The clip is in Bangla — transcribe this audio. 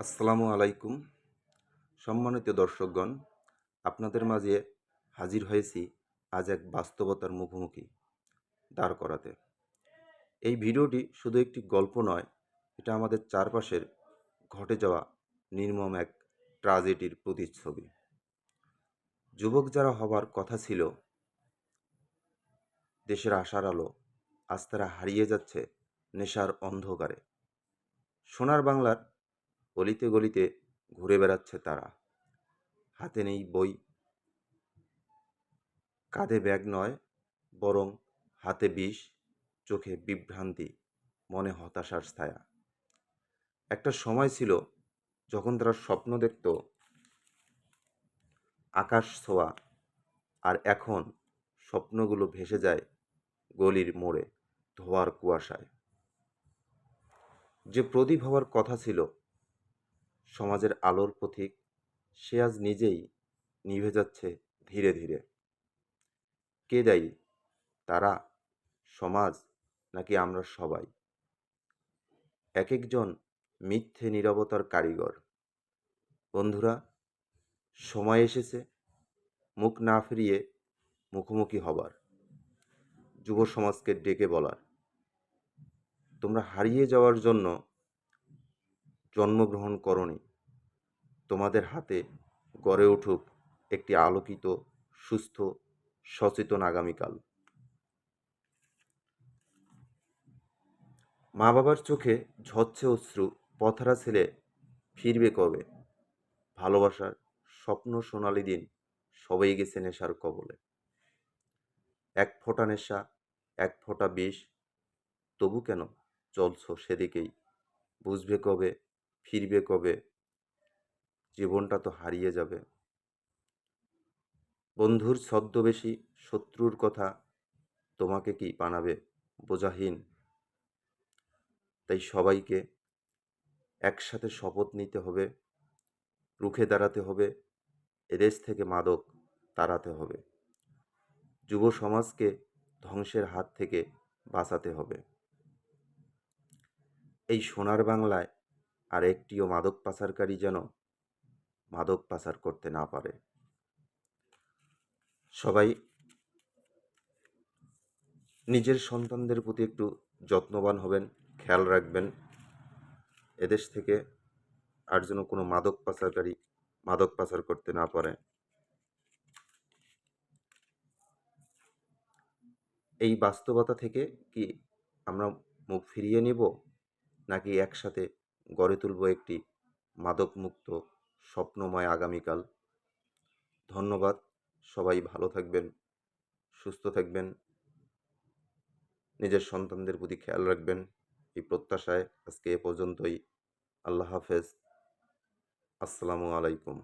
আসসালামু আলাইকুম। সম্মানিত দর্শকগণ, আপনাদের মাঝে হাজির হয়েছি আজ এক বাস্তবতার মুখোমুখি দাঁড় করাতে। এই ভিডিওটি শুধু একটি গল্প নয়, এটা আমাদের চারপাশের ঘটে যাওয়া নির্মম এক ট্র্যাজেডির প্রতিচ্ছবি। যুবক যারা হবার কথা ছিল, দেশের আশার আলো, আজ তারা হারিয়ে যাচ্ছে নেশার অন্ধকারে। সোনার বাংলার অলিতে গলিতে ঘুরে বেড়াচ্ছে তারা। হাতে নেই বই, কাঁধে ব্যাগ নয়, বরং হাতে বিষ, চোখে বিভ্রান্তি, মনে হতাশার ছায়া। একটা সময় ছিল যখন তারা স্বপ্ন দেখত আকাশ ছোঁয়া, আর এখন স্বপ্নগুলো ভেসে যায় গলির মোড়ে ধোঁয়ার কুয়াশায়। যে প্রদীপ হওয়ার কথা ছিল সমাজের আলোর পথিক, সে আজ নিজেই নিভে যাচ্ছে ধীরে ধীরে। কে দায়ী? তারা, সমাজ, নাকি আমরা সবাই? এক একজন মিথ্যে নীরবতার কারিগর। বন্ধুরা, সময় এসেছে মুখ না ফিরিয়ে মুখোমুখি হবার, যুব সমাজকে ডেকে বলার, তোমরা হারিয়ে যাওয়ার জন্য জন্মগ্রহণ করনি। তোমাদের হাতে গড়ে উঠুক একটি আলোকিত, সুস্থ, সচেতন আগামীকাল। মা বাবার চোখে ঝরছে অশ্রু, পথহারা ছেলে ফিরবে কবে? ভালোবাসার স্বপ্ন সোনালি দিন সবাই গেছে নেশার কবলে। এক ফোঁটা নেশা, এক ফোঁটা বিষ, তবু কেন চলছ সেদিকেই? বুঝবে কবে, ফিরবে কবে? জীবনটা তো হারিয়ে যাবে। বন্ধুর ছদ্মবেশী, শত্রুর কথা তোমাকে কি বানাবে বোঝাহীন? তাই সবাইকে একসাথে শপথ নিতে হবে, রুখে দাঁড়াতে হবে, এদেশ থেকে মাদক তাড়াতে হবে, যুব সমাজকে ধ্বংসের হাত থেকে বাঁচাতে হবে। এই সোনার বাংলায় আর একটিও মাদক পাচারকারী যেন মাদক পাচার করতে না পারে। সবাই নিজের সন্তানদের প্রতি একটু যত্নবান হবেন, খেয়াল রাখবেন, এদেশ থেকে আর যেন কোনো মাদক পাচারকারী মাদক পাচার করতে না পারে। এই বাস্তবতা থেকে কি আমরা মুখ ফিরিয়ে নেব, নাকি একসাথে গড়ে তুলব একটি মাদকমুক্ত স্বপ্নময় আগামীকাল? ধন্যবাদ। সবাই ভালো থাকবেন, সুস্থ থাকবেন, নিজের সন্তানদের প্রতি খেয়াল রাখবেন, এই প্রত্যাশায় আজকে এ পর্যন্তই। আল্লাহ হাফেজ। আসসালামু আলাইকুম।